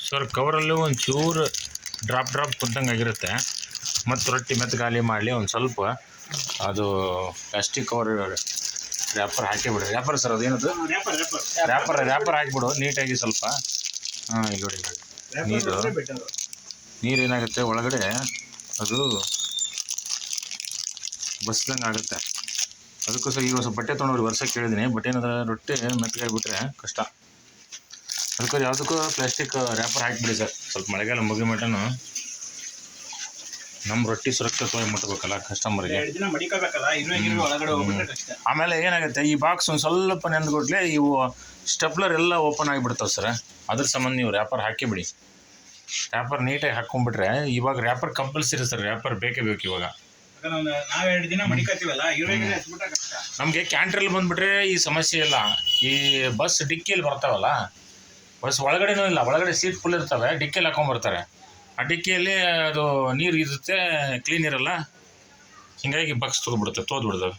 Sir ಕವರಲ್ಲೂ ಒಂಚೂರು drop ಕುಂತಂಗೆ ಆಗಿರುತ್ತೆ. ಮತ್ತು ರೊಟ್ಟಿ ಮೆತ್ತಗಾಲಿ ಮಾಡಲಿ ಒಂದು ಸ್ವಲ್ಪ ಅದು ಪ್ಲಾಸ್ಟಿಕ್ ಕವರ್ ರ್ಯಾಪರ್ ಹಾಕಿಬಿಡ್ರಿ. ರ್ಯಾಪರ್ ಸರ್ ಅದೇನದು ರ್ಯಾಪರ್ ಹಾಕಿಬಿಡು ನೀಟಾಗಿ ಸ್ವಲ್ಪ. ಹಾಂ ಇಲ್ಲಿ ನೋಡಿ ನೀರು ಏನಾಗುತ್ತೆ ಒಳಗಡೆ ಅದು ಬಸ್ದಂಗೆ ಆಗುತ್ತೆ. ಅದಕ್ಕೋಸ್ಕರ ಈಗ ಸ್ವಲ್ಪ ಬಟ್ಟೆ ತೊಗೊಂಡ್ರಿ ವರ್ಷಕ್ಕೆ ಕೇಳಿದ್ದೀನಿ. ಬಟ್ ಏನಂದ್ರೆ ರೊಟ್ಟಿ ಮೆತ್ತಗಾಗಿಬಿಟ್ರೆ ಕಷ್ಟ. ಅದಕ್ಕೋಸ್ಕರ ಯಾವುದಕ್ಕೂ ಪ್ಲಾಸ್ಟಿಕ್ ರ್ಯಾಪರ್ ಹಾಕಿಬಿಡಿ ಸರ್. ಸ್ವಲ್ಪ ಮಳೆಗಾಲ ಮುಗಿ ಮಟನು ನಮ್ಮ ರೊಟ್ಟಿ ಸುರಕ್ಷಿತವಾಗಿ ಮುಟ್ಬೇಕಲ್ಲ ಕಸ್ಟಮರ್ಗೆ. ಆಮೇಲೆ ಏನಾಗುತ್ತೆ ಈ ಬಾಕ್ಸ್ ಒಂದು ಸ್ವಲ್ಪ ನೆಂದ್ಕೊಟ್ಲೆ ಇವು ಸ್ಟೆಪ್ಲರ್ ಎಲ್ಲ ಓಪನ್ ಆಗಿಬಿಡ್ತಾವೆ ಸರ್. ಅದ್ರ ಸಂಬಂಧ ನೀವು ರ್ಯಾಪರ್ ಹಾಕಿಬಿಡಿ. ರ್ಯಾಪರ್ ನೀಟಾಗಿ ಹಾಕ್ಕೊಂಡ್ಬಿಟ್ರೆ ಇವಾಗ ರ್ಯಾಪರ್ ಕಂಪಲ್ಸರಿ ಸರ್. ರ್ಯಾಪರ್ ಬೇಕೇ ಬೇಕು ಇವಾಗ. ನಮಗೆ ಕ್ಯಾಂಟ್ರಲ್ಲಿ ಬಂದುಬಿಟ್ರೆ ಈ ಸಮಸ್ಯೆ ಇಲ್ಲ. ಈ ಬಸ್ ಡಿಕ್ಕಿಯಲ್ಲಿ ಬರ್ತಾವಲ್ಲ, ಬಸ್ ಒಳಗಡೆನೂ ಇಲ್ಲ, ಒಳಗಡೆ ಸೀಟ್ ಫುಲ್ ಇರ್ತವೆ, ಡಿಕ್ಕಿಯಲ್ಲಿ ಹಾಕೊಂಡ್ಬರ್ತಾರೆ. ಆ ಡಿಕ್ಕಿಯಲ್ಲಿ ಅದು ನೀರು ಇರುತ್ತೆ, ಕ್ಲೀನ್ ಇರಲ್ಲ, ಹೀಗಾಗಿ ಬಗ್ಸ್ ತೋದ್ಬಿಡ್ತವೆ.